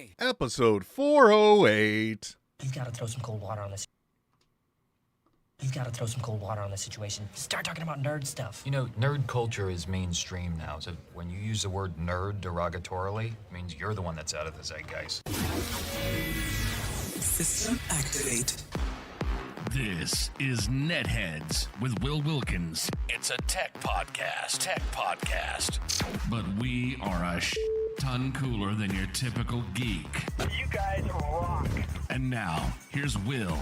Hey! Episode 408. He's got to throw some cold water on this. He's got to throw some cold water on this situation. Start talking about nerd stuff. You know, nerd culture is mainstream now, so when you use the word nerd derogatorily, it means you're the one that's out of the zeitgeist. System activate. This is NetHeads with Will Wilkins. It's a tech podcast. But we are a ton cooler than your typical geek. You guys rock. And now, here's Will.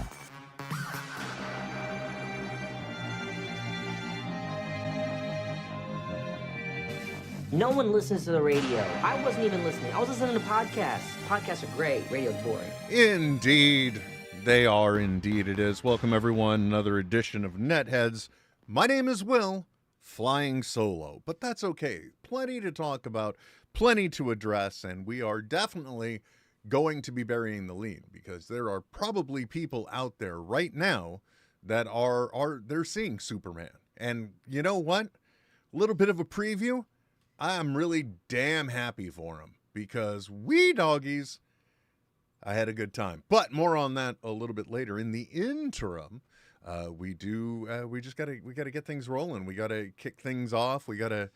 No one listens to the radio. I wasn't even listening. I was listening to podcasts. Podcasts are great. Radio's boring. Indeed. They are, indeed it is. Welcome, everyone. Another edition of NetHeads. My name is Will, flying solo, but that's okay. Plenty to talk about, plenty to address, and we are definitely going to be burying the lead because there are probably people out there right now that they're seeing Superman. And you know what? A little bit of a preview. I'm really damn happy for them because we doggies, I had a good time. But more on that a little bit later. In the interim, we gotta get things rolling. We gotta kick things off. We gotta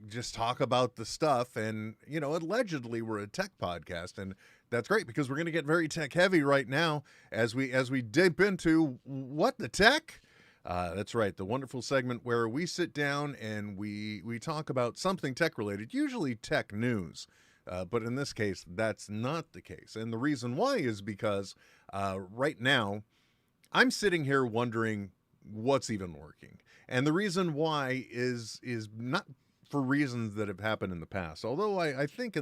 just talk about the stuff. And allegedly we're a tech podcast, and that's great because we're gonna get very tech heavy right now as we dip into what the tech. That's right, the wonderful segment where we sit down and we talk about something tech related, usually tech news. But in this case, that's not the case. And the reason why is because right now, I'm sitting here wondering what's even working. And the reason why is not for reasons that have happened in the past. Although I think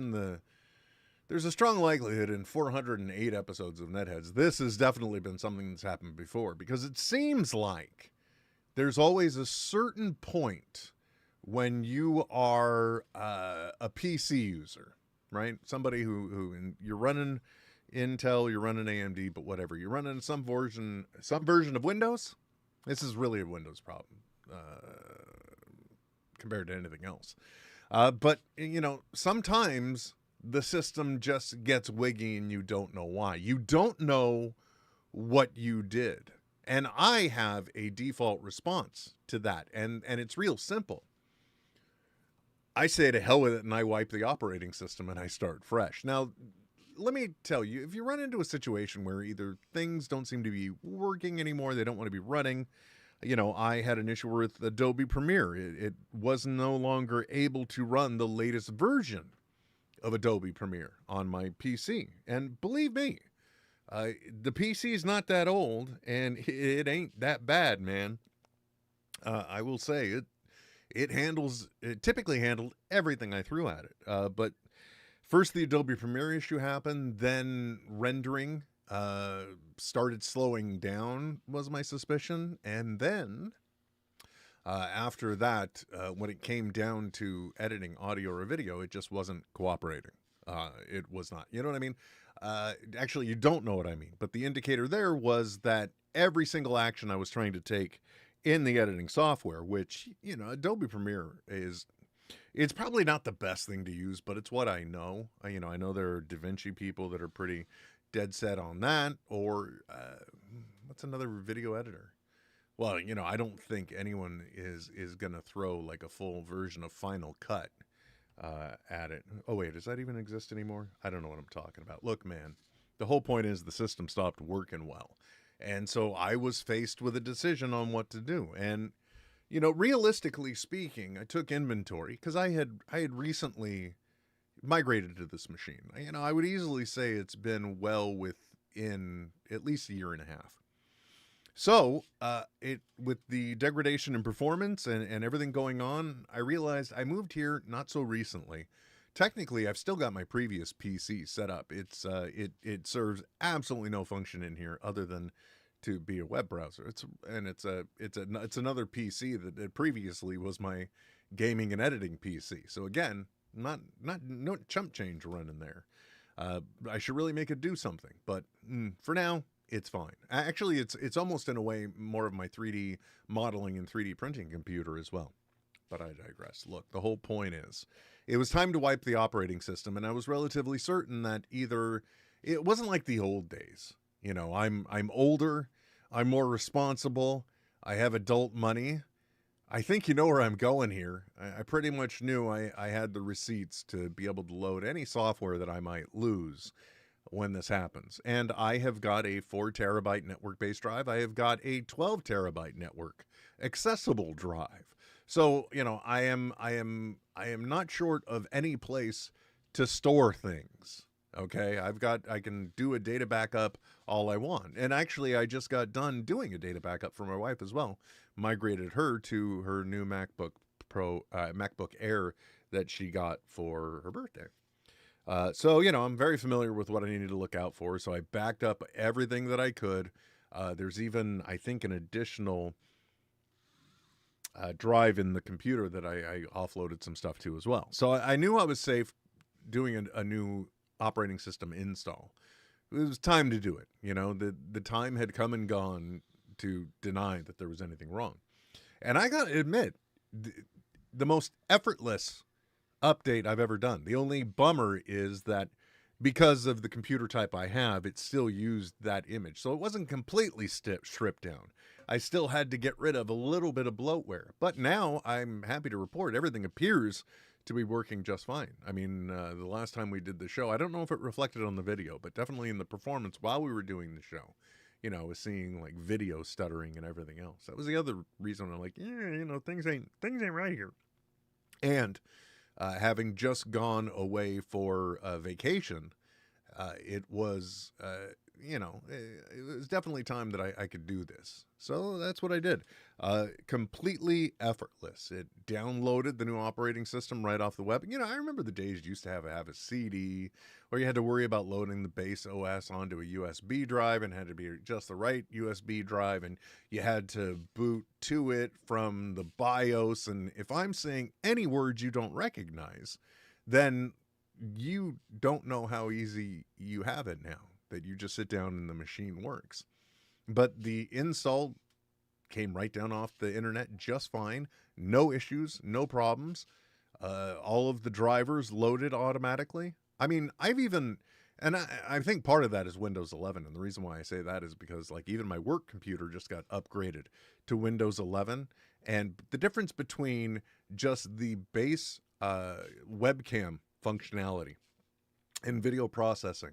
there's a strong likelihood in 408 episodes of NetHeads, this has definitely been something that's happened before. Because it seems like there's always a certain point when you are a PC user. Right? Somebody who you're running Intel, you're running AMD, but whatever. You're running some version of Windows. This is really a Windows problem compared to anything else. But sometimes the system just gets wiggy and you don't know why. You don't know what you did. And I have a default response to that. And it's real simple. I say to hell with it and I wipe the operating system and I start fresh. Now, let me tell you, if you run into a situation where either things don't seem to be working anymore, they don't want to be running. I had an issue with Adobe Premiere. It was no longer able to run the latest version of Adobe Premiere on my PC. And believe me, the PC is not that old and it ain't that bad, man. I will say it typically handled everything I threw at it. But first the Adobe Premiere issue happened, then rendering started slowing down was my suspicion. And then after that, when it came down to editing audio or video, it just wasn't cooperating. It was not. You know what I mean? Actually, you don't know what I mean. But the indicator there was that every single action I was trying to take in the editing software, which, Adobe Premiere it's probably not the best thing to use, but it's what I know. I know there are DaVinci people that are pretty dead set on that, or what's another video editor? Well, I don't think anyone is going to throw like a full version of Final Cut at it. Oh, wait, does that even exist anymore? I don't know what I'm talking about. Look, man, the whole point is the system stopped working well. And so I was faced with a decision on what to do. And, realistically speaking, I took inventory because I had recently migrated to this machine. I would easily say it's been well within at least a year and a half. So with the degradation in performance and everything going on, I realized I moved here not so recently. Technically, I've still got my previous PC set up. It serves absolutely no function in here other than to be a web browser. It's another PC that previously was my gaming and editing PC. So again, no chump change running there. I should really make it do something, but for now, it's fine. Actually, it's almost in a way more of my 3D modeling and 3D printing computer as well. but I digress. Look, the whole point is, it was time to wipe the operating system, and I was relatively certain that either it wasn't like the old days. You know, I'm older, I'm more responsible, I have adult money. I think you know where I'm going here. I pretty much knew I had the receipts to be able to load any software that I might lose when this happens. And I have got a 4 terabyte network-based drive. I have got a 12 terabyte network accessible drive. So, you know, I am not short of any place to store things. Okay, I can do a data backup all I want. And actually, I just got done doing a data backup for my wife as well. Migrated her to her new MacBook Air that she got for her birthday. So, you know, I'm very familiar with what I needed to look out for. So I backed up everything that I could. There's even, I think, an additional drive in the computer that I offloaded some stuff to as well. So I knew I was safe doing a new operating system install. It was time to do it. You know, the time had come and gone to deny that there was anything wrong. And I got to admit, the most effortless update I've ever done. The only bummer is that because of the computer type I have, it still used that image. So it wasn't completely stripped down. I still had to get rid of a little bit of bloatware. But now I'm happy to report everything appears to be working just fine. I mean, the last time we did the show, I don't know if it reflected on the video, but definitely in the performance while we were doing the show, you know, I was seeing like video stuttering and everything else. That was the other reason I'm like, yeah, you know, things ain't right here. And having just gone away for a vacation, it was, you know, it was definitely time that I could do this. So that's what I did. Completely effortless. It downloaded the new operating system right off the web. You know, I remember the days you used to have a CD, or you had to worry about loading the base OS onto a USB drive, and had to be just the right USB drive, and you had to boot to it from the BIOS. And if I'm saying any words you don't recognize, then you don't know how easy you have it now, that you just sit down and the machine works. But the install came right down off the internet just fine. No issues, no problems. All of the drivers loaded automatically. I mean, I think part of that is Windows 11. And the reason why I say that is because, like, even my work computer just got upgraded to Windows 11. And the difference between just the base webcam functionality and video processing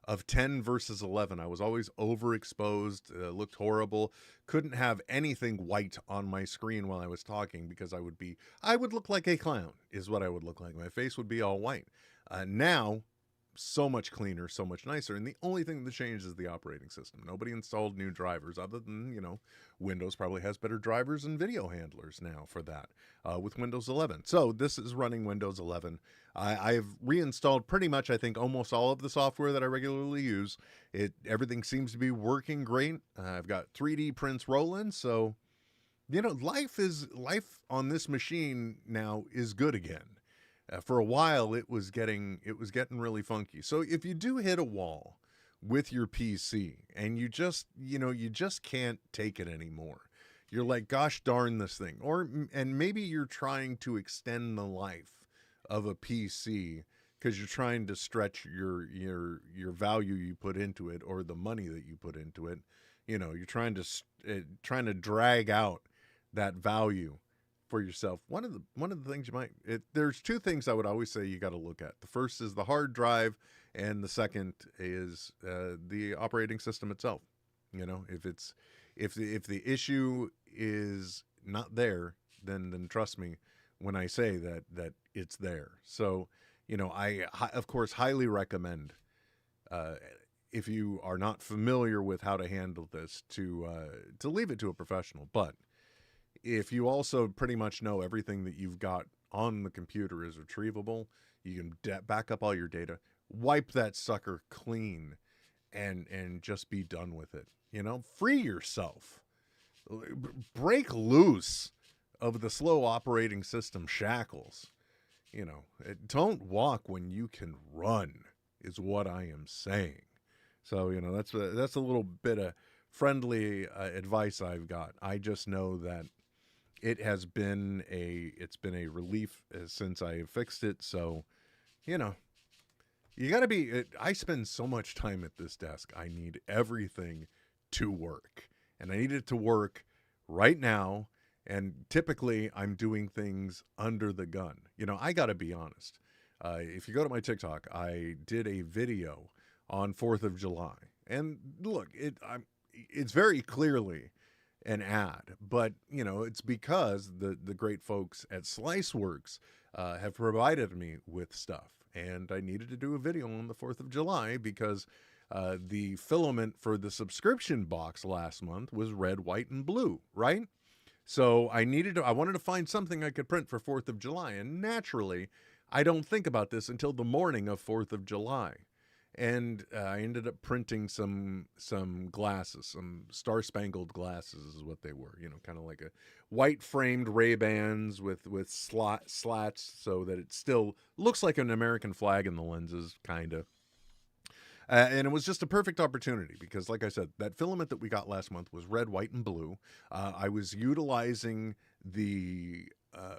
of 10 versus 11, I was always overexposed, looked horrible, couldn't have anything white on my screen while I was talking, because I would look like a clown, is what I would look like. My face would be all white. Now, so much cleaner, so much nicer. And the only thing that changed is the operating system. Nobody installed new drivers, other than, you know, Windows probably has better drivers and video handlers now for that with Windows 11. So this is running Windows 11. I've reinstalled pretty much, I think, almost all of the software that I regularly use. Everything seems to be working great. I've got 3D prints rolling. So, you know, life on this machine now is good again. For a while, it was getting really funky. So if you do hit a wall with your PC and you just can't take it anymore, you're like, gosh darn this thing. And maybe you're trying to extend the life of a PC because you're trying to stretch your value you put into it, or the money that you put into it. You know, you're trying to drag out that value for yourself. One of the things there's two things I would always say you got to look at. The first is the hard drive, and the second is the operating system itself. You know, if the issue is not there, then trust me when I say that it's there. So, you know, I of course highly recommend, if you are not familiar with how to handle this, to leave it to a professional. But if you also pretty much know everything that you've got on the computer is retrievable, you can back up all your data, wipe that sucker clean, and just be done with it. You know, free yourself, break loose of the slow operating system shackles. You know, don't walk when you can run, is what I am saying. So, you know, that's a little bit of friendly advice I've got. I just know that it's been a relief since I fixed it. So, you know, you got to be. I spend so much time at this desk. I need everything to work, and I need it to work right now. And typically, I'm doing things under the gun. You know, I got to be honest. If you go to my TikTok, I did a video on 4th of July, and look, it's very clearly an ad, but you know, it's because the great folks at Sliceworks have provided me with stuff, and I needed to do a video on the 4th of July because the filament for the subscription box last month was red, white, and blue, right? So I wanted to find something I could print for 4th of July, and naturally, I don't think about this until the morning of 4th of July. And I ended up printing some glasses, some star-spangled glasses is what they were. You know, kind of like a white-framed Ray-Bans with slats so that it still looks like an American flag in the lenses, kind of. And it was just a perfect opportunity because, like I said, that filament that we got last month was red, white, and blue. I was utilizing the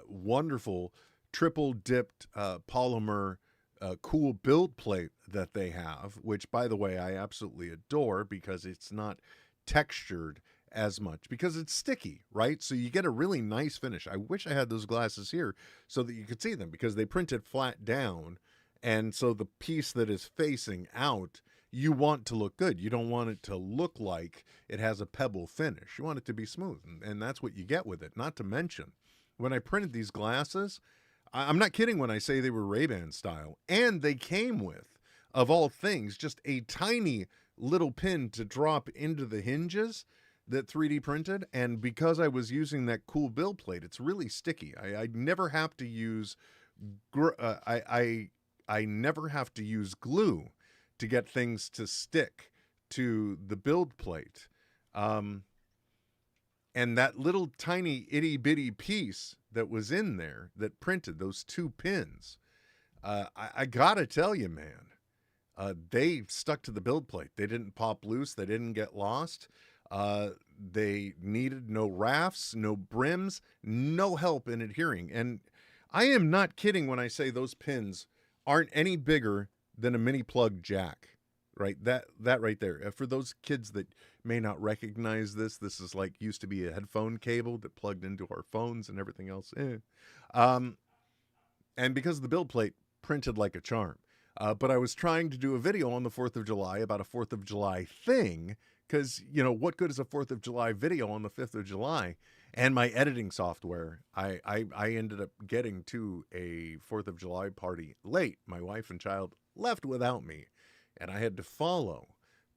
wonderful triple-dipped polymer cool build plate that they have, which, by the way, I absolutely adore because it's not textured as much because it's sticky, right? So you get a really nice finish. I wish I had those glasses here so that you could see them because they printed flat down. And so the piece that is facing out, you want to look good. You don't want it to look like it has a pebble finish. You want it to be smooth. And that's what you get with it. Not to mention, when I printed these glasses, I'm not kidding when I say they were Ray-Ban style. And they came with, of all things, just a tiny little pin to drop into the hinges that 3D printed. And because I was using that cool build plate, it's really sticky. I never have to use... I never have to use glue to get things to stick to the build plate. And that little tiny itty bitty piece that was in there that printed those 2 pins, I gotta tell you, man, they stuck to the build plate. They didn't pop loose. They didn't get lost. They needed no rafts, no brims, no help in adhering. And I am not kidding when I say those pins aren't any bigger than a mini plug jack, right? That right there. For those kids that may not recognize this, this is like used to be a headphone cable that plugged into our phones and everything else. And because the build plate printed like a charm. But I was trying to do a video on the 4th of July about a 4th of July thing because, you know, what good is a 4th of July video on the 5th of July? And my editing software, I ended up getting to a 4th of July party late. My wife and child left without me, and I had to follow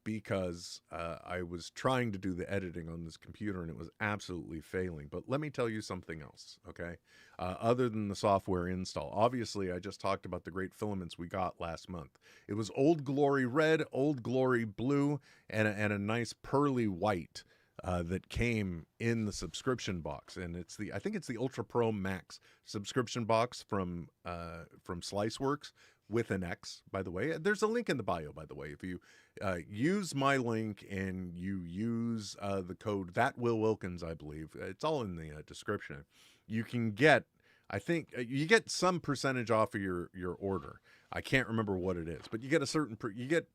because I was trying to do the editing on this computer, and it was absolutely failing. But let me tell you something else, okay? Other than the software install. Obviously, I just talked about the great filaments we got last month. It was Old Glory Red, Old Glory Blue, and a nice pearly white. That came in the subscription box, and I think it's the Ultra Pro Max subscription box from Sliceworks with an X. By the way, there's a link in the bio. By the way, if you use my link and you use the code that Will Wilkins, I believe it's all in the description. You can get, I think you get some percentage off of your order. I can't remember what it is, but you get a certain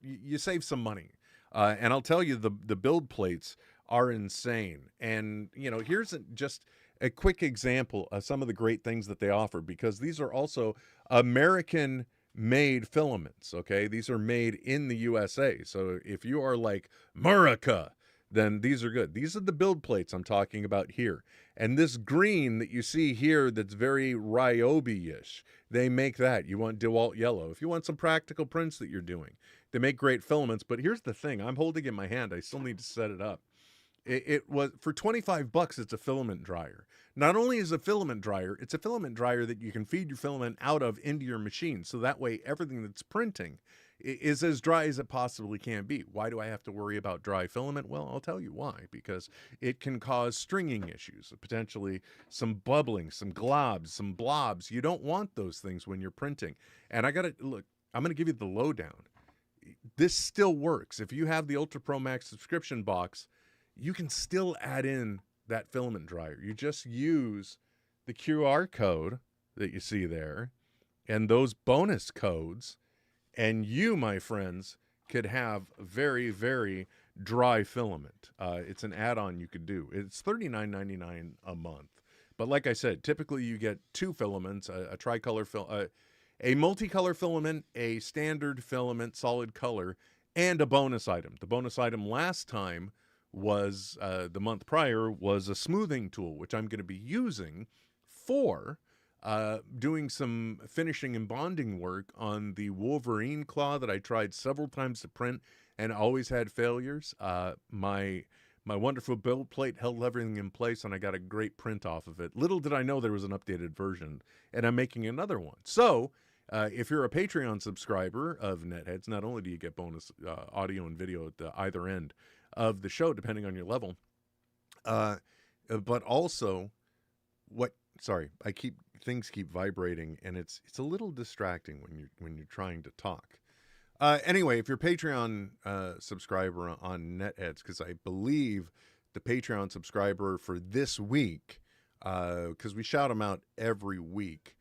you save some money. And I'll tell you, the build plates are insane. And, you know, here's just a quick example of some of the great things that they offer, because these are also American-made filaments, okay? These are made in the USA. So if you are like, America, then these are good. These are the build plates I'm talking about here. And this green that you see here that's very Ryobi-ish, they make that. You want DeWalt yellow. If you want some practical prints that you're doing, they make great filaments. But here's the thing. I'm holding it in my hand. I still need to set it up. It was for $25. It's a filament dryer. Not only is it a filament dryer, it's a filament dryer that you can feed your filament out of into your machine. So that way, everything that's printing is as dry as it possibly can be. Why do I have to worry about dry filament? Well, I'll tell you why. Because it can cause stringing issues, potentially some bubbling, some globs, some blobs. You don't want those things when you're printing. And I got to look, I'm going to give you the lowdown. This still works. If you have the Ultra Pro Max subscription box, you can still add in that filament dryer. You just use the QR code that you see there and those bonus codes, and you, my friends, could have very, very dry filament. It's an add-on you could do. It's $39.99 a month. But like I said, typically you get 2 filaments, a tricolor a multicolor filament, a standard filament, solid color, and a bonus item. The bonus item last time was, the month prior, was a smoothing tool, which I'm going to be using for doing some finishing and bonding work on the Wolverine claw that I tried several times to print and always had failures. My wonderful build plate held everything in place, and I got a great print off of it. Little did I know there was an updated version, and I'm making another one. So, if you're a Patreon subscriber of NetHeads, not only do you get bonus audio and video at either end of the show, depending on your level, but also things keep vibrating, and it's a little distracting when you're trying to talk. Anyway, if you're a Patreon subscriber on NetHeads, because I believe the Patreon subscriber for this week, because we shout them out every week,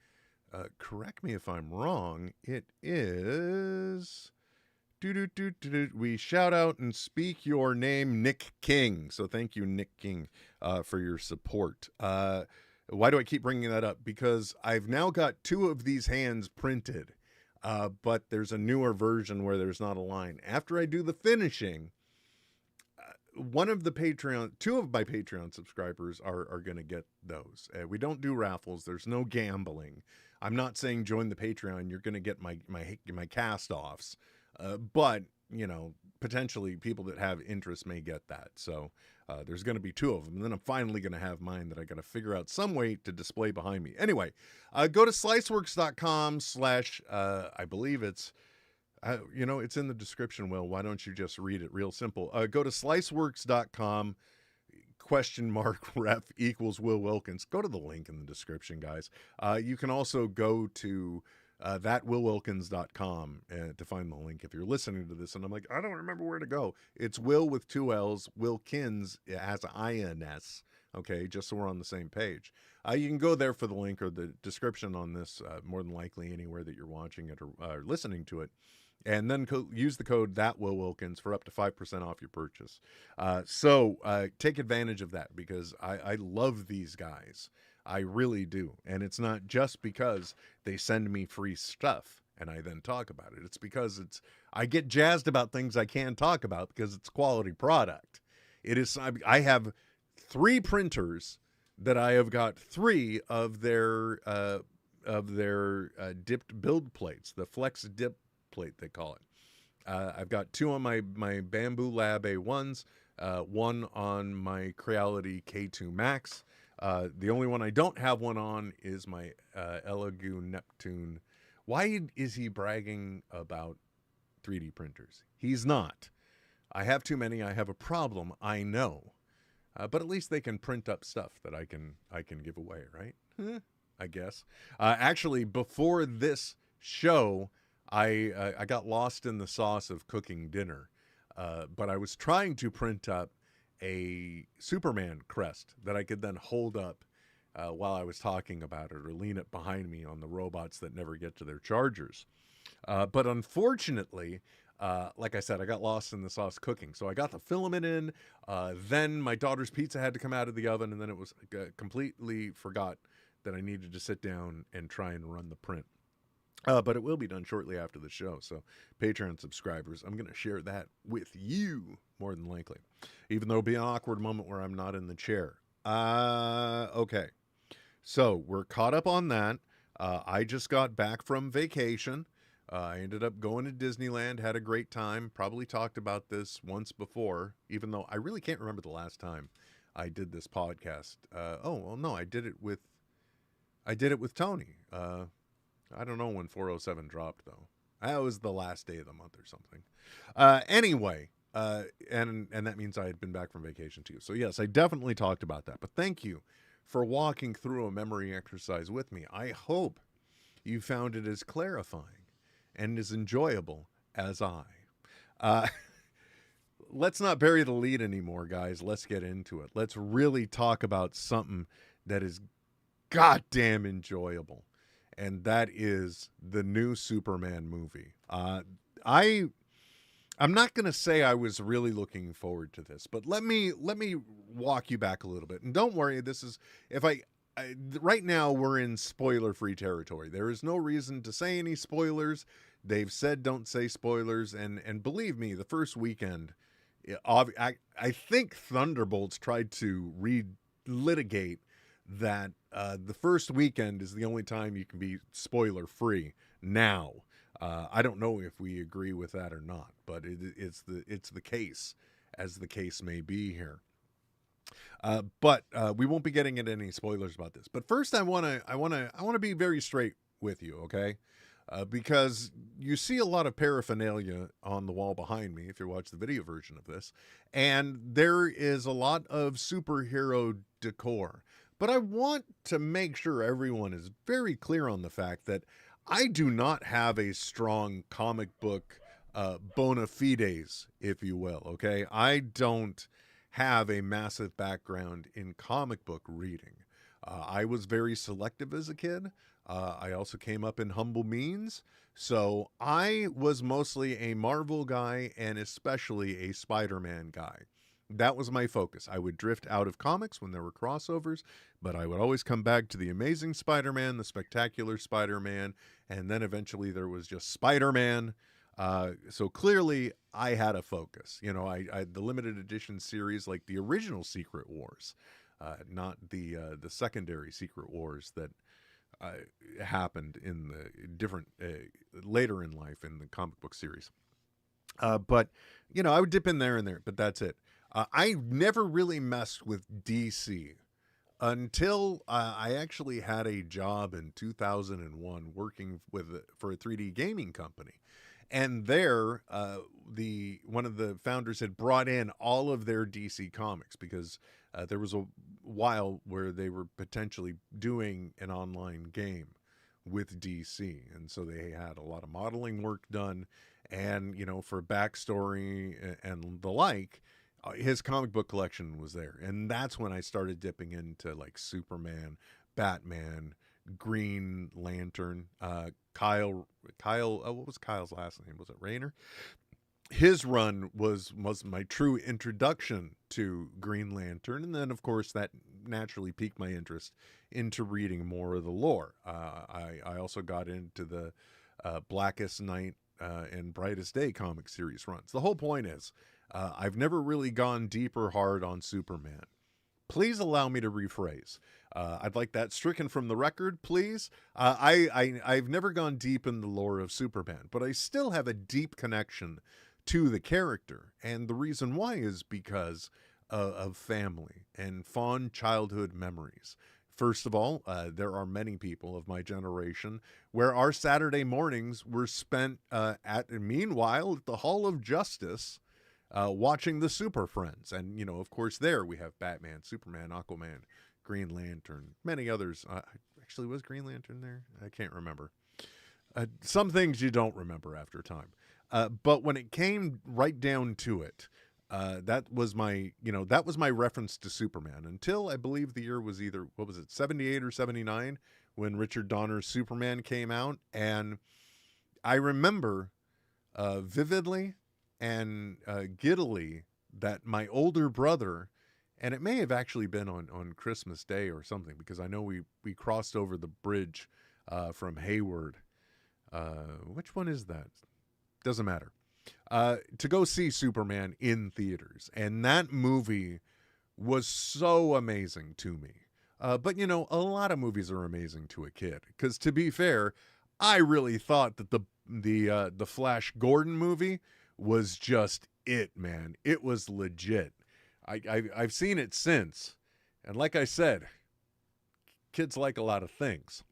correct me if I'm wrong, it is... We shout out and speak your name, Nick King. So thank you, Nick King, for your support. Why do I keep bringing that up? Because I've now got 2 of these hands printed. But there's a newer version where there's not a line. After I do the finishing, 2 of my Patreon subscribers are going to get those. We don't do raffles. There's no gambling. I'm not saying join the Patreon. You're going to get my cast-offs. But, potentially people that have interest may get that. So there's going to be 2 of them. And then I'm finally going to have mine that I got to figure out some way to display behind me. Anyway, go to sliceworks.com/ I believe it's, it's in the description. Will, why don't you just read it real simple? Go to sliceworks.com !ref equals Will Wilkins. Go to the link in the description, guys. You can also go to thatwillwilkins.com to find the link if you're listening to this and I'm like, I don't remember where to go. It's Will with 2 L's. Wilkins has an INS. Okay, just so we're on the same page. You can go there for the link or the description on this, more than likely anywhere that you're watching it or listening to it. And then use the code ThatWillWilkins for up to 5% off your purchase. So take advantage of that, because I love these guys. I really do. And it's not just because they send me free stuff and I then talk about it. It's because I get jazzed about things I can talk about because it's quality product. I have 3 printers that I have got 3 of their dipped build plates, the Flex Dip plate they call it. I've got 2 on my Bamboo Lab A1s, 1 on my Creality K2 Max. The only one I don't have one on is my Elegoo Neptune. Why is he bragging about 3D printers? He's not. I have too many. I have a problem. I know. But at least they can print up stuff that I can give away, right? I guess. Actually, before this show, I got lost in the sauce of cooking dinner. But I was trying to print up a Superman crest that I could then hold up while I was talking about it, or lean it behind me on the robots that never get to their chargers. But unfortunately, like I said, I got lost in the sauce cooking. So I got the filament in, then my daughter's pizza had to come out of the oven, and then it was completely forgot that I needed to sit down and try and run the print. But it will be done shortly after the show. So Patreon subscribers, I'm going to share that with you more than likely, even though it'll be an awkward moment where I'm not in the chair. Okay. So we're caught up on that. I just got back from vacation. I ended up going to Disneyland, had a great time. Probably talked about this once before, even though I really can't remember the last time I did this podcast. No, I did it with Tony. I don't know when 407 dropped, though. That was the last day of the month or something. Anyway, and that means I had been back from vacation too. So yes, I definitely talked about that. But thank you for walking through a memory exercise with me. I hope you found it as clarifying and as enjoyable as I. let's not bury the lead anymore, guys. Let's get into it. Let's really talk about something that is goddamn enjoyable, and that is the new Superman movie. I'm not going to say I was really looking forward to this, but let me walk you back a little bit. And don't worry, this is right now we're in spoiler-free territory. There is no reason to say any spoilers. They've said don't say spoilers, and believe me, the first weekend, I think Thunderbolts tried to relitigate that the first weekend is the only time you can be spoiler-free now. I don't know if we agree with that or not, but it's the case, as the case may be here. But we won't be getting into any spoilers about this. But first, I want to be very straight with you, okay? Because you see a lot of paraphernalia on the wall behind me if you watch the video version of this, and there is a lot of superhero decor. But I want to make sure everyone is very clear on the fact that I do not have a strong comic book bona fides, if you will, okay? I don't have a massive background in comic book reading. I was very selective as a kid. I also came up in humble means. So I was mostly a Marvel guy and especially a Spider-Man guy. That was my focus. I would drift out of comics when there were crossovers, but I would always come back to the Amazing Spider-Man, the Spectacular Spider-Man, and then eventually there was just Spider-Man. So clearly I had a focus. You know, I the limited edition series, like the original Secret Wars, not the secondary Secret Wars that happened in the different later in life in the comic book series. But you know, I would dip in there and there, but that's it. I never really messed with DC until I actually had a job in 2001 working for a 3D gaming company. And there, one of the founders had brought in all of their DC comics because there was a while where they were potentially doing an online game with DC. And so they had a lot of modeling work done. And, you know, for backstory and the like, his comic book collection was there. And that's when I started dipping into like Superman, Batman, Green Lantern, Kyle, what was Kyle's last name? Was it Rayner? His run was my true introduction to Green Lantern. And then, of course, that naturally piqued my interest into reading more of the lore. I also got into the Blackest Night and Brightest Day comic series runs. The whole point is, I've never really gone deep or hard on Superman. Please allow me to rephrase. I'd like that stricken from the record, please. I've never gone deep in the lore of Superman, but I still have a deep connection to the character. And the reason why is because of family and fond childhood memories. First of all, there are many people of my generation where our Saturday mornings were spent at the Hall of Justice, watching the Super Friends. And, you know, of course, there we have Batman, Superman, Aquaman, Green Lantern, many others. Actually, was Green Lantern there? I can't remember. Some things you don't remember after time. But when it came right down to it, that was my reference to Superman until I believe the year was either, 78 or 79 when Richard Donner's Superman came out. And I remember vividly and giddily that my older brother, and it may have actually been on Christmas Day or something, because I know we crossed over the bridge from Hayward. Which one is that? Doesn't matter. To go see Superman in theaters. And that movie was so amazing to me. But, you know, a lot of movies are amazing to a kid. Because to be fair, I really thought that the Flash Gordon movie was just it, man. It was legit. I've seen it since. And like I said, kids like a lot of things.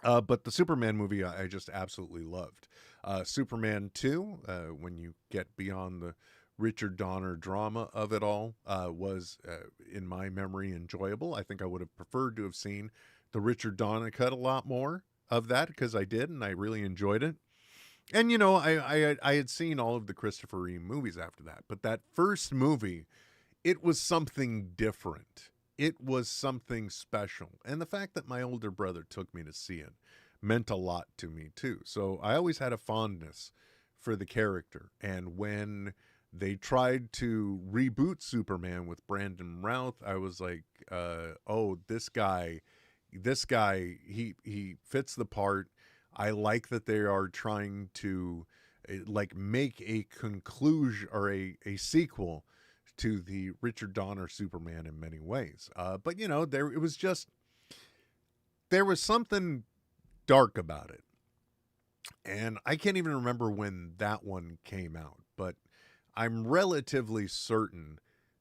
But the Superman movie I just absolutely loved. Superman 2, when you get beyond the Richard Donner drama of it all, was, in my memory, enjoyable. I think I would have preferred to have seen the Richard Donner cut a lot more of that, because I did, and I really enjoyed it. And you know, I had seen all of the Christopher Reeve movies after that, but that first movie, it was something different. It was something special. And the fact that my older brother took me to see it meant a lot to me too. So I always had a fondness for the character. And when they tried to reboot Superman with Brandon Routh, I was like, oh, this guy, he fits the part. I like that they are trying to like make a conclusion or a sequel to the Richard Donner Superman in many ways. But you know, there was something dark about it. And I can't even remember when that one came out, but I'm relatively certain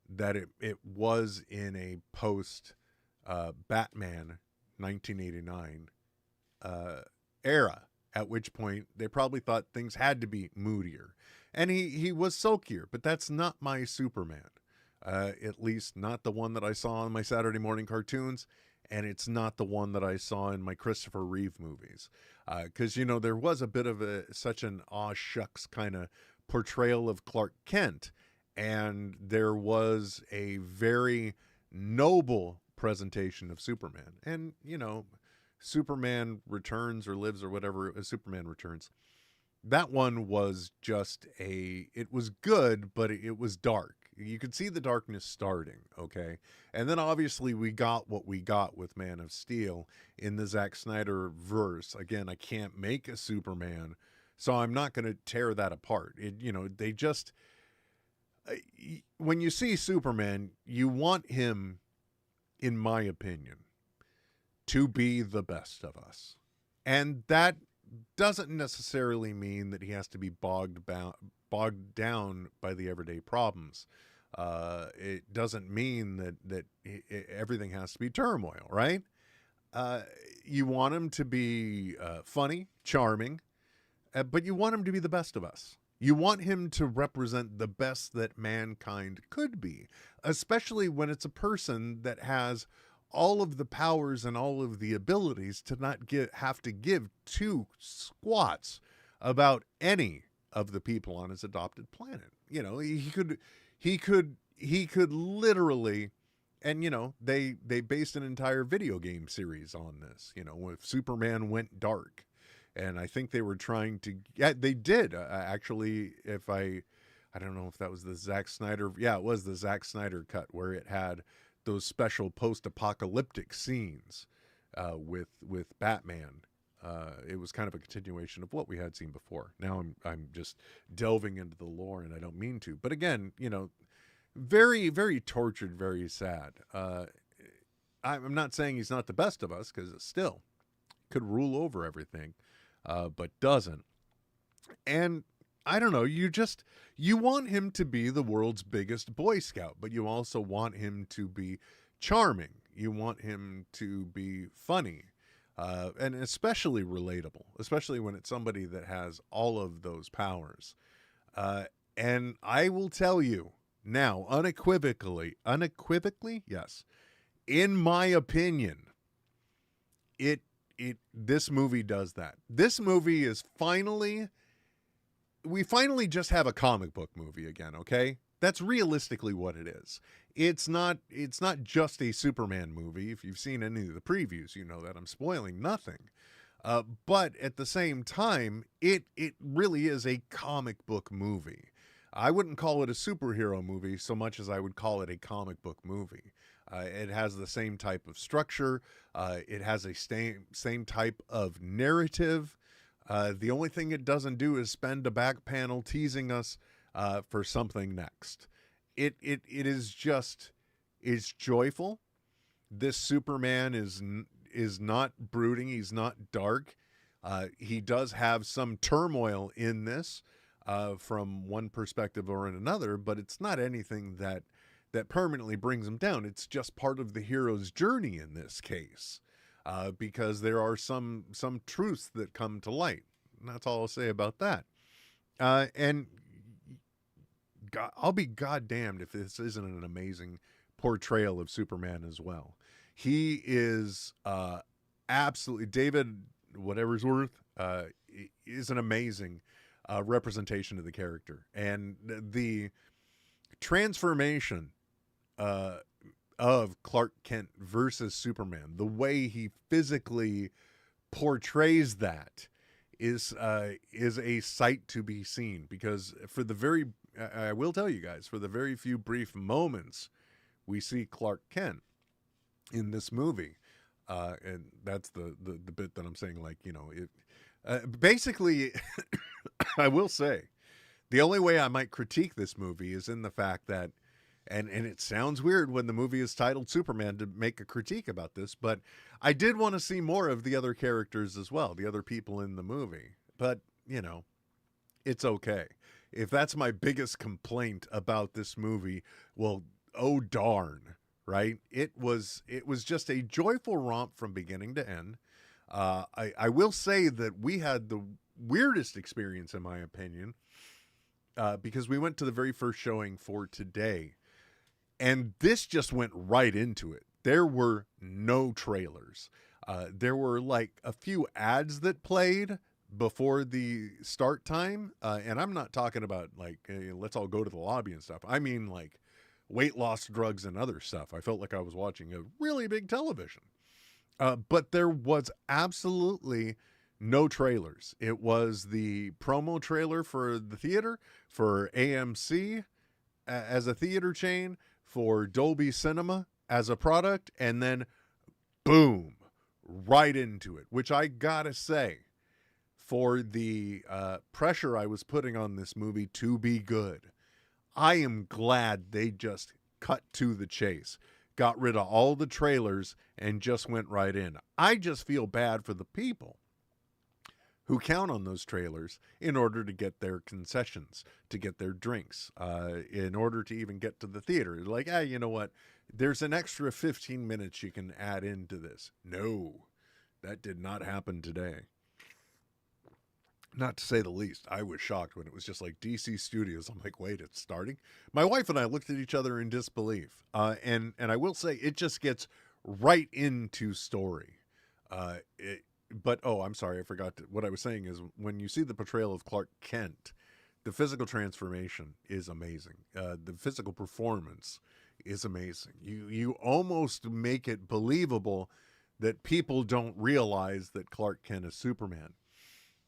that it was in a post Batman 1989 era, at which point they probably thought things had to be moodier. And he was sulkier, but that's not my Superman. At least not the one that I saw in my Saturday morning cartoons, and it's not the one that I saw in my Christopher Reeve movies. Because, you know, there was a bit of such an aw shucks kind of portrayal of Clark Kent, and there was a very noble presentation of Superman. And, you know, Superman Returns or Lives or whatever, Superman Returns, that one was just it was good, but it was dark. You could see the darkness starting, okay? And then obviously we got what we got with Man of Steel in the Zack Snyder verse. Again, I can't make a Superman, so I'm not going to tear that apart. You know, they just, when you see Superman, you want him, in my opinion, to be the best of us. And that doesn't necessarily mean that he has to be bogged down by the everyday problems. It doesn't mean that everything has to be turmoil, right? You want him to be funny, charming, but you want him to be the best of us. You want him to represent the best that mankind could be, especially when it's a person that has all of the powers and all of the abilities to not have to give two squats about any of the people on his adopted planet. You know, he could literally, and you know, they based an entire video game series on this, you know, if Superman went dark. And I think they were trying to, yeah, they did actually, I don't know if that was the Zack Snyder. Yeah, it was the Zack Snyder cut where it had those special post-apocalyptic scenes with Batman. It was kind of a continuation of what we had seen before. Now I'm just delving into the lore, and I don't mean to. But again, you know, very, very tortured, very sad. I'm not saying he's not the best of us, because it still could rule over everything, but doesn't. And I don't know, you want him to be the world's biggest Boy Scout, but you also want him to be charming. You want him to be funny, and especially relatable, especially when it's somebody that has all of those powers. And I will tell you now, unequivocally, yes, in my opinion, this movie does that. This movie is we finally just have a comic book movie again, okay? That's realistically what it is. It's not just a Superman movie. If you've seen any of the previews, you know that I'm spoiling nothing. But at the same time, it really is a comic book movie. I wouldn't call it a superhero movie so much as I would call it a comic book movie. It has the same type of structure. It has a same type of narrative. The only thing it doesn't do is spend a back panel teasing us for something next. It is joyful. This Superman is not brooding. He's not dark. He does have some turmoil in this from one perspective or in another, but it's not anything that permanently brings him down. It's just part of the hero's journey in this case. Because there are some truths that come to light. And that's all I'll say about that. And God, I'll be goddamned if this isn't an amazing portrayal of Superman as well. He is absolutely, David, whatever's worth, is an amazing representation of the character. And the transformation of Clark Kent versus Superman, the way he physically portrays that is a sight to be seen, because I will tell you guys, for the very few brief moments we see Clark Kent in this movie, and that's the bit that I'm saying, like, basically, I will say, the only way I might critique this movie is in the fact that, and it sounds weird when the movie is titled Superman to make a critique about this, but I did want to see more of the other characters as well, the other people in the movie. But, it's okay. If that's my biggest complaint about this movie, well, oh darn, right? It was just a joyful romp from beginning to end. I will say that we had the weirdest experience, in my opinion, because we went to the very first showing for today, and this just went right into it. There were no trailers. There were like a few ads that played before the start time. And I'm not talking about like, let's all go to the lobby and stuff. I mean like weight loss drugs and other stuff. I felt like I was watching a really big television. But there was absolutely no trailers. It was the promo trailer for the theater, for AMC as a theater chain, for Dolby Cinema as a product, and then boom, right into it, which I gotta say, for the pressure I was putting on this movie to be good, I am glad they just cut to the chase, got rid of all the trailers, and just went right in. I just feel bad for the people who count on those trailers in order to get their concessions, to get their drinks, in order to even get to the theater. Like, you know what? There's an extra 15 minutes you can add into this. No, that did not happen today. Not to say the least, I was shocked when it was just like DC Studios. I'm like, wait, it's starting? My wife and I looked at each other in disbelief. And I will say, it just gets right into story. But, I'm sorry, I forgot. What I was saying is, when you see the portrayal of Clark Kent, the physical transformation is amazing. The physical performance is amazing. You almost make it believable that people don't realize that Clark Kent is Superman.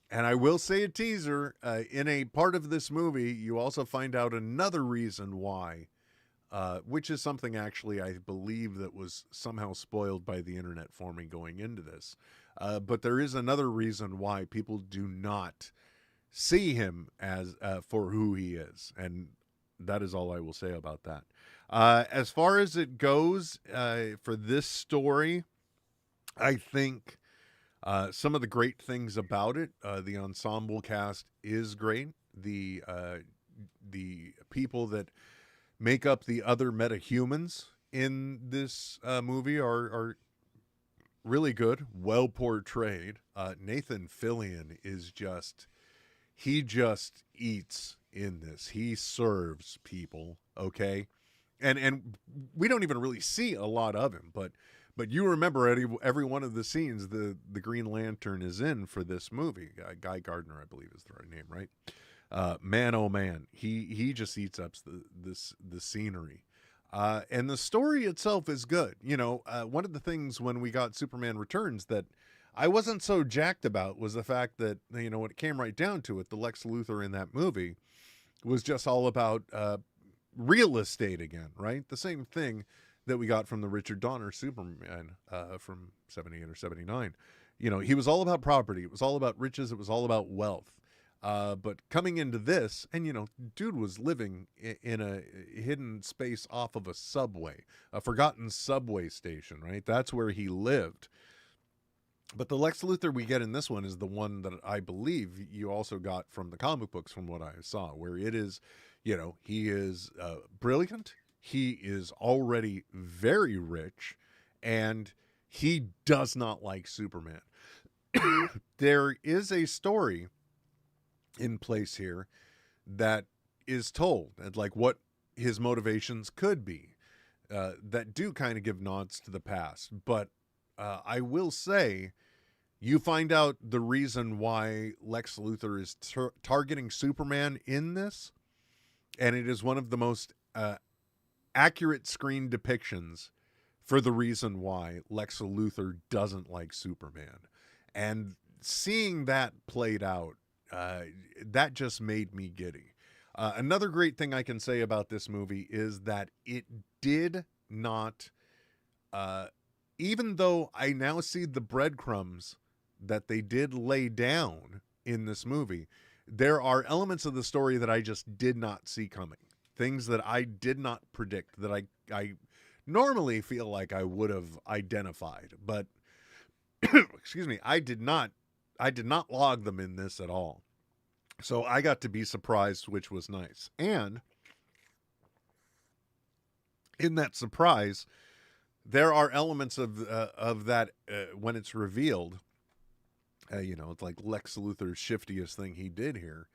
And I will say a teaser, in a part of this movie, you also find out another reason why, which is something actually I believe that was somehow spoiled by the internet for me going into this. But there is another reason why people do not see him as for who he is. And that is all I will say about that. As far as it goes for this story, I think some of the great things about it, the ensemble cast is great. The people that make up the other metahumans in this movie are really good, well portrayed. Nathan Fillion is he just eats in this. He serves people, okay? And we don't even really see a lot of him, but you remember every one of the scenes the Green Lantern is in for this movie. Guy Gardner, I believe, is the right name, right? Man, oh man, he just eats up the scenery. And the story itself is good. One of the things when we got Superman Returns that I wasn't so jacked about was the fact that, when it came right down to it, the Lex Luthor in that movie was just all about real estate again, right? The same thing that we got from the Richard Donner Superman from 78 or 79. He was all about property. It was all about riches. It was all about wealth. But coming into this, and dude was living in a hidden space off of a subway, a forgotten subway station, right? That's where he lived. But the Lex Luthor we get in this one is the one that I believe you also got from the comic books, from what I saw, where it is, he is brilliant. He is already very rich, and he does not like Superman. There is a story in place here that is told, and like what his motivations could be, that do kind of give nods to the past. But I will say You find out the reason why Lex Luthor is targeting Superman in this, and it is one of the most accurate screen depictions for the reason why Lex Luthor doesn't like Superman. And seeing that played out, that just made me giddy. Another great thing I can say about this movie is that it did not, even though I now see the breadcrumbs that they did lay down in this movie, there are elements of the story that I just did not see coming. Things that I did not predict, that I normally feel like I would have identified, but excuse me, I did not log them in this at all. So I got to be surprised, which was nice. And in that surprise, there are elements of that when it's revealed. It's like Lex Luthor's shiftiest thing he did here.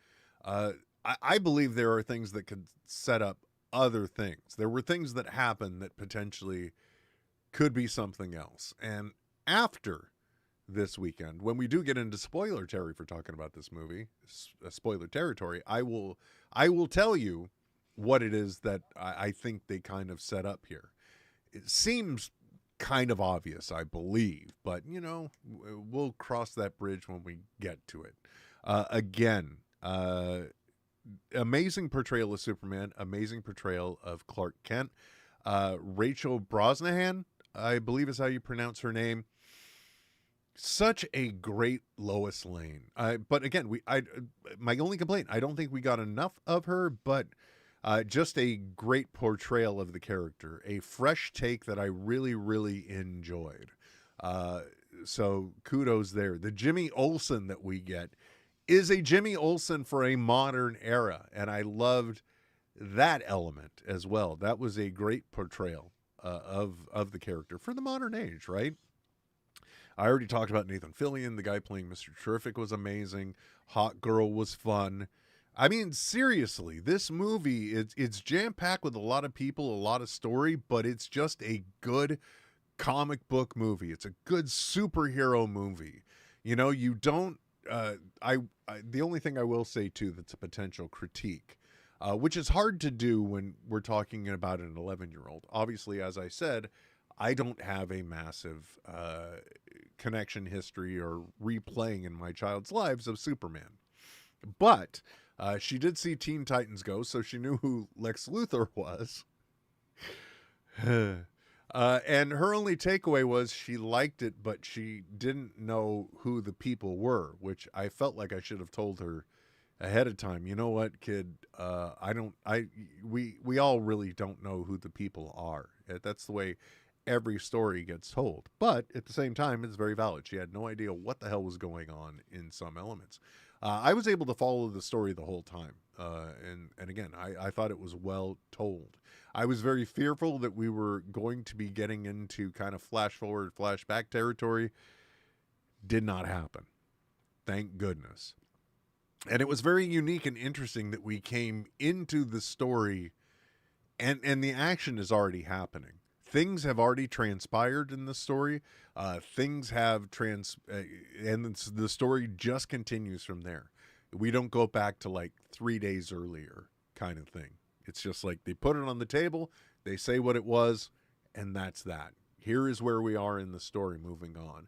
I believe there are things that could set up other things. There were things that happened that potentially could be something else. And after this weekend, when we do get into spoiler territory for talking about this movie, spoiler territory, I will tell you what it is that I think they kind of set up here. It seems kind of obvious, I believe, but we'll cross that bridge when we get to it. Again, amazing portrayal of Superman, amazing portrayal of Clark Kent. Rachel Brosnahan, I believe is how you pronounce her name. Such a great Lois Lane. But again, my only complaint, I don't think we got enough of her, but just a great portrayal of the character, a fresh take that I really, really enjoyed. So kudos there. The Jimmy Olsen that we get is a Jimmy Olsen for a modern era, and I loved that element as well. That was a great portrayal of the character for the modern age, right? I already talked about Nathan Fillion. The guy playing Mr. Terrific was amazing. Hot Girl was fun. I mean, seriously, this movie, it's jam-packed with a lot of people, a lot of story, but it's just a good comic book movie. It's a good superhero movie. You don't, the only thing I will say too, that's a potential critique, which is hard to do when we're talking about an 11-year-old. Obviously, as I said, I don't have a massive connection history or replaying in my child's lives of Superman. But she did see Teen Titans Go, so she knew who Lex Luthor was. And her only takeaway was she liked it, but she didn't know who the people were, which I felt like I should have told her ahead of time. You know what, kid? We all really don't know who the people are. That's the way every story gets told. But at the same time, it's very valid. She had no idea what the hell was going on in some elements. I was able to follow the story the whole time. And again, I thought it was well told. I was very fearful that we were going to be getting into kind of flash forward, flashback territory. Did not happen. Thank goodness. And it was very unique and interesting that we came into the story and the action is already happening. Things have already transpired in the story. Things have and the story just continues from there. We don't go back to like 3 days earlier kind of thing. It's just like they put it on the table, they say what it was, and that's that. Here is where we are in the story moving on.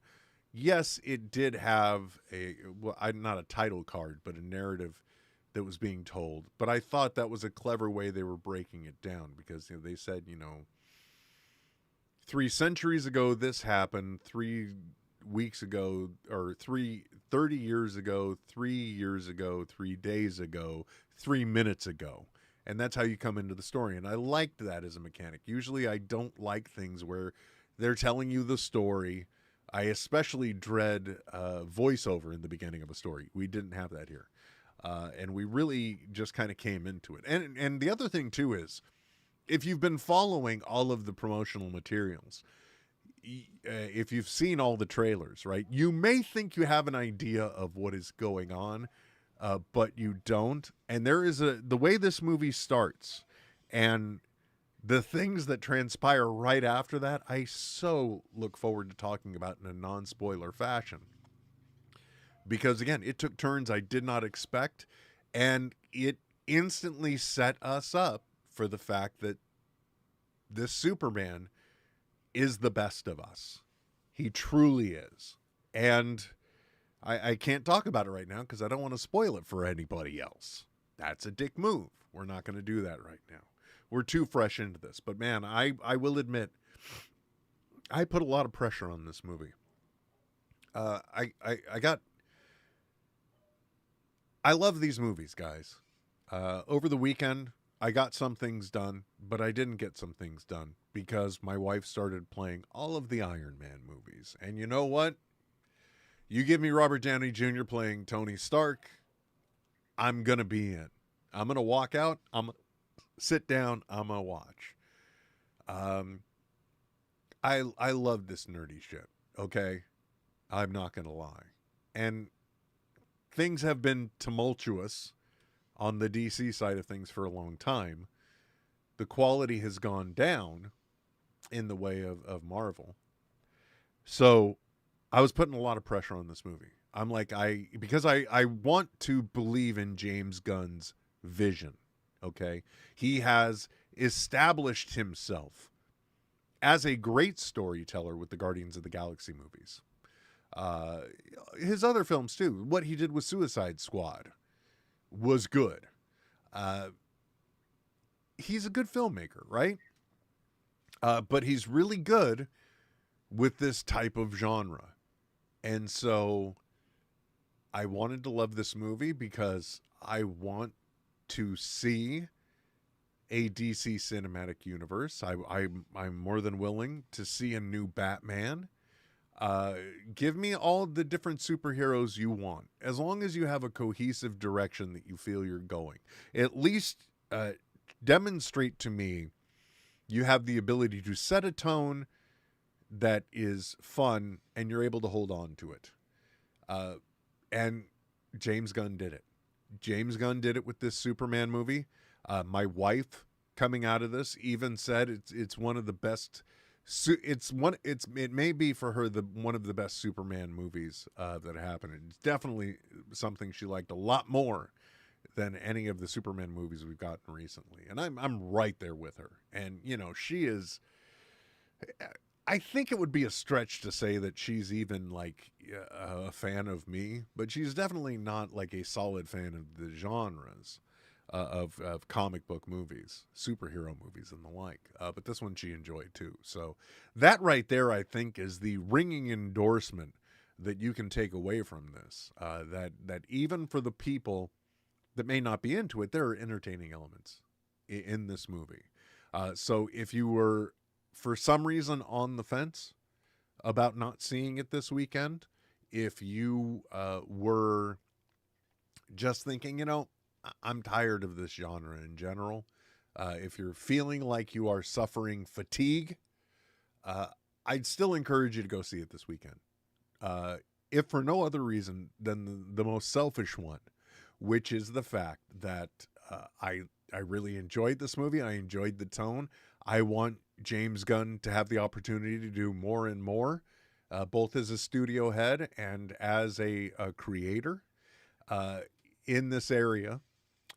Yes, it did have not a title card, but a narrative that was being told. But I thought that was a clever way they were breaking it down because they said, 3 centuries ago this happened, 3 weeks ago, or 30 years ago, 3 years ago, 3 days ago, 3 minutes ago. And that's how you come into the story. And I liked that as a mechanic. Usually I don't like things where they're telling you the story. I especially dread voiceover in the beginning of a story. We didn't have that here. And we really just kind of came into it. And the other thing too is, if you've been following all of the promotional materials, if you've seen all the trailers, right, you may think you have an idea of what is going on, but you don't. And there is the way this movie starts and the things that transpire right after that, I so look forward to talking about in a non-spoiler fashion. because again, it took turns I did not expect, and it instantly set us up for the fact that this Superman is the best of us. He truly is. And I can't talk about it right now because I don't want to spoil it for anybody else. That's a dick move. We're not going to do that right now. We're too fresh into this. But man, I will admit, I put a lot of pressure on this movie. I love these movies, guys. Over the weekend, I got some things done, but I didn't get some things done because my wife started playing all of the Iron Man movies. And you know what? You give me Robert Downey Jr. playing Tony Stark, I'm going to be in. I'm going to walk out. I'm going to sit down. I'm going to watch. I love this nerdy shit, okay? I'm not going to lie. And things have been tumultuous on the DC side of things for a long time. The quality has gone down in the way of Marvel. So I was putting a lot of pressure on this movie. I'm like, because I want to believe in James Gunn's vision, okay? He has established himself as a great storyteller with the Guardians of the Galaxy movies. His other films too. What he did with Suicide Squad was good. He's a good filmmaker, right? But he's really good with this type of genre. And so I wanted to love this movie because I want to see a DC cinematic universe. I'm more than willing to see a new Batman. Give me all the different superheroes you want, as long as you have a cohesive direction that you feel you're going. At least demonstrate to me you have the ability to set a tone that is fun and you're able to hold on to it. And James Gunn did it. James Gunn did it with this Superman movie. My wife, coming out of this, even said it's one of the best. It may be for her one of the best Superman movies that happened. It's definitely something she liked a lot more than any of the Superman movies we've gotten recently. And I'm right there with her. And you know, she is. I think it would be a stretch to say that she's even like a fan of me, but she's definitely not like a solid fan of the genres of comic book movies, superhero movies, and the like. But this one she enjoyed too. So that right there, I think, is the ringing endorsement that you can take away from this. That even for the people that may not be into it, there are entertaining elements in this movie. So if you were, for some reason, on the fence about not seeing it this weekend, if you were just thinking, you know, I'm tired of this genre in general, if you're feeling like you are suffering fatigue, I'd still encourage you to go see it this weekend. If for no other reason than the most selfish one, which is the fact that I really enjoyed this movie. I enjoyed the tone. I want James Gunn to have the opportunity to do more and more, both as a studio head and as a creator in this area.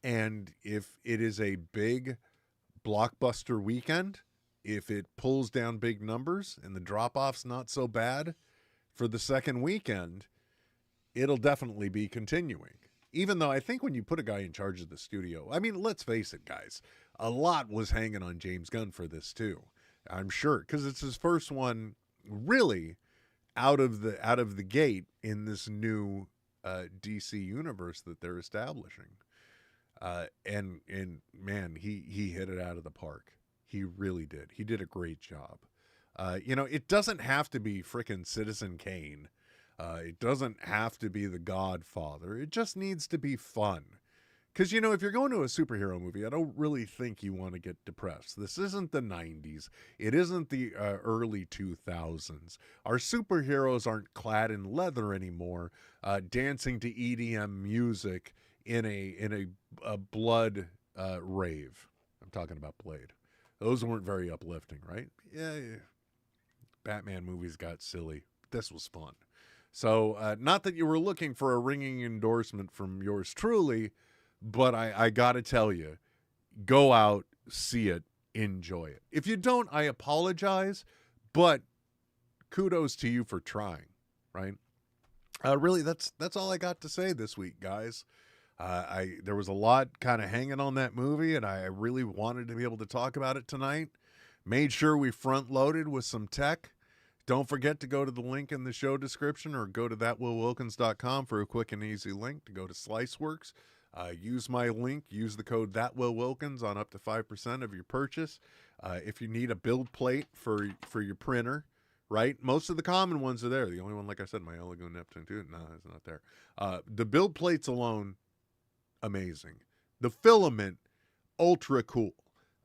And if it is a big blockbuster weekend, if it pulls down big numbers and the drop-off's not so bad for the second weekend, it'll definitely be continuing. Even though I think when you put a guy in charge of the studio, I mean, let's face it, guys, a lot was hanging on James Gunn for this too. I'm sure, because it's his first one really out of the gate in this new DC universe that they're establishing. And man, he hit it out of the park. He really did. He did a great job. You know, it doesn't have to be frickin' Citizen Kane. It doesn't have to be The Godfather. It just needs to be fun. Because, you know, if you're going to a superhero movie, I don't really think you want to get depressed. This isn't the 90s. It isn't the early 2000s. Our superheroes aren't clad in leather anymore, dancing to EDM music in a blood rave. I'm talking about Blade. Those weren't very uplifting, right? Yeah. Batman movies got silly. This was fun. So not that you were looking for a ringing endorsement from yours truly, but I got to tell you, go out, see it, enjoy it. If you don't, I apologize, but kudos to you for trying, right? Really, that's all I got to say this week, guys. There was a lot kind of hanging on that movie, and I really wanted to be able to talk about it tonight. Made sure we front loaded with some tech. Don't forget to go to the link in the show description or go to thatwillwilkins.com for a quick and easy link to go to Sliceworks. Use my link, use the code thatwillwilkins on up to 5% of your purchase. If you need a build plate for your printer, right? Most of the common ones are there. The only one, like I said, my Oligo Neptune 2, no, it's not there. The build plates alone, amazing. The filament, ultra cool.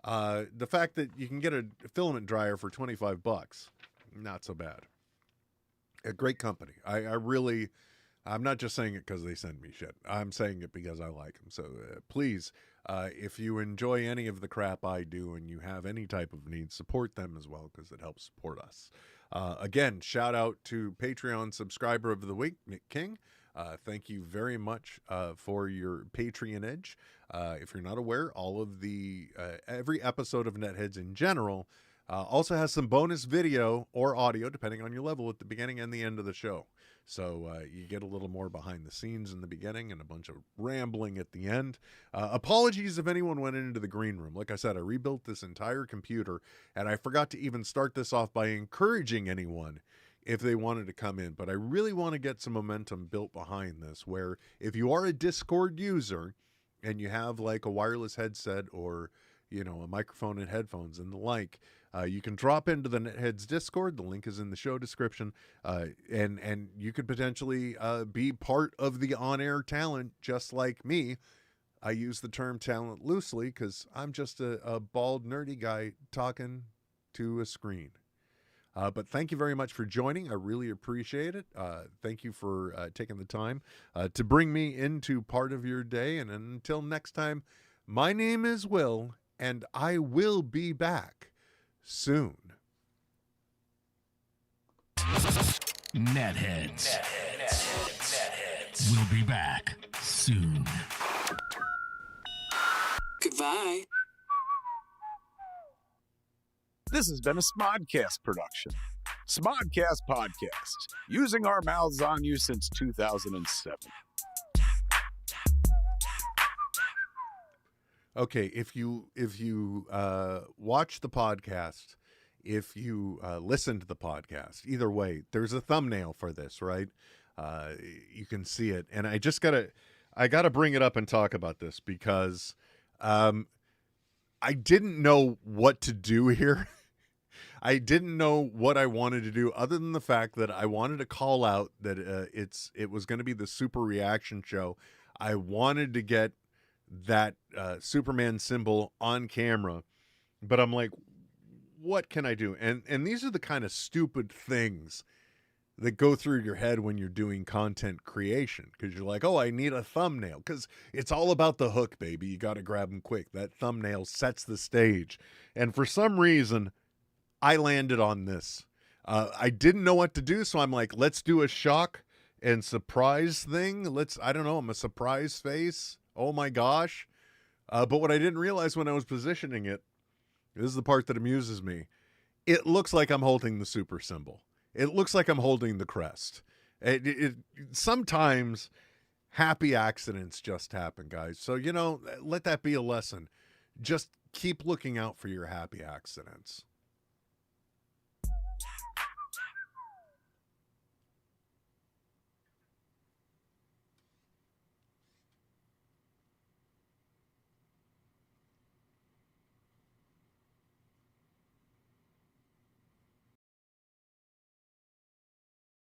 The fact that you can get a filament dryer for $25, not so bad. A great company. I'm not just saying it because they send me shit. I'm saying it because I like them. So please, if you enjoy any of the crap I do and you have any type of need, support them as well because it helps support us. Again, shout out to Patreon subscriber of the week, Nick King. Thank you very much for your patronage. If you're not aware, all of the every episode of NetHeads in general also has some bonus video or audio, depending on your level, at the beginning and the end of the show. So you get a little more behind the scenes in the beginning and a bunch of rambling at the end. Apologies if anyone went into the green room. Like I said, I rebuilt this entire computer, and I forgot to even start this off by encouraging anyone if they wanted to come in. But I really want to get some momentum built behind this, where if you are a Discord user and you have like a wireless headset or, you know, a microphone and headphones and the like, you can drop into the NetHeads Discord. The link is in the show description. And you could potentially be part of the on-air talent just like me. I use the term talent loosely because I'm just a bald, nerdy guy talking to a screen. But thank you very much for joining. I really appreciate it. Thank you for taking the time to bring me into part of your day. And until next time, my name is Will, and I will be back soon. NetHeads. We'll be back soon. Goodbye. This has been a Smodcast production. Smodcast Podcast, using our mouths on you since 2007. Okay, if you watch the podcast, if you listen to the podcast, either way, there's a thumbnail for this, right? You can see it, and I gotta bring it up and talk about this because I didn't know what to do here. I didn't know what I wanted to do other than the fact that I wanted to call out that it was going to be the super reaction show. I wanted to get that Superman symbol on camera, but I'm like, what can I do? And these are the kind of stupid things that go through your head when you're doing content creation, because you're like, oh, I need a thumbnail, because it's all about the hook, baby. You got to grab them quick. That thumbnail sets the stage. And for some reason, I landed on this. I didn't know what to do, so I'm like, let's do a shock and surprise thing. I don't know, I'm a surprise face. Oh my gosh. But what I didn't realize when I was positioning it, this is the part that amuses me, it looks like I'm holding the super symbol. It looks like I'm holding the crest. Sometimes happy accidents just happen, guys. So, let that be a lesson. Just keep looking out for your happy accidents.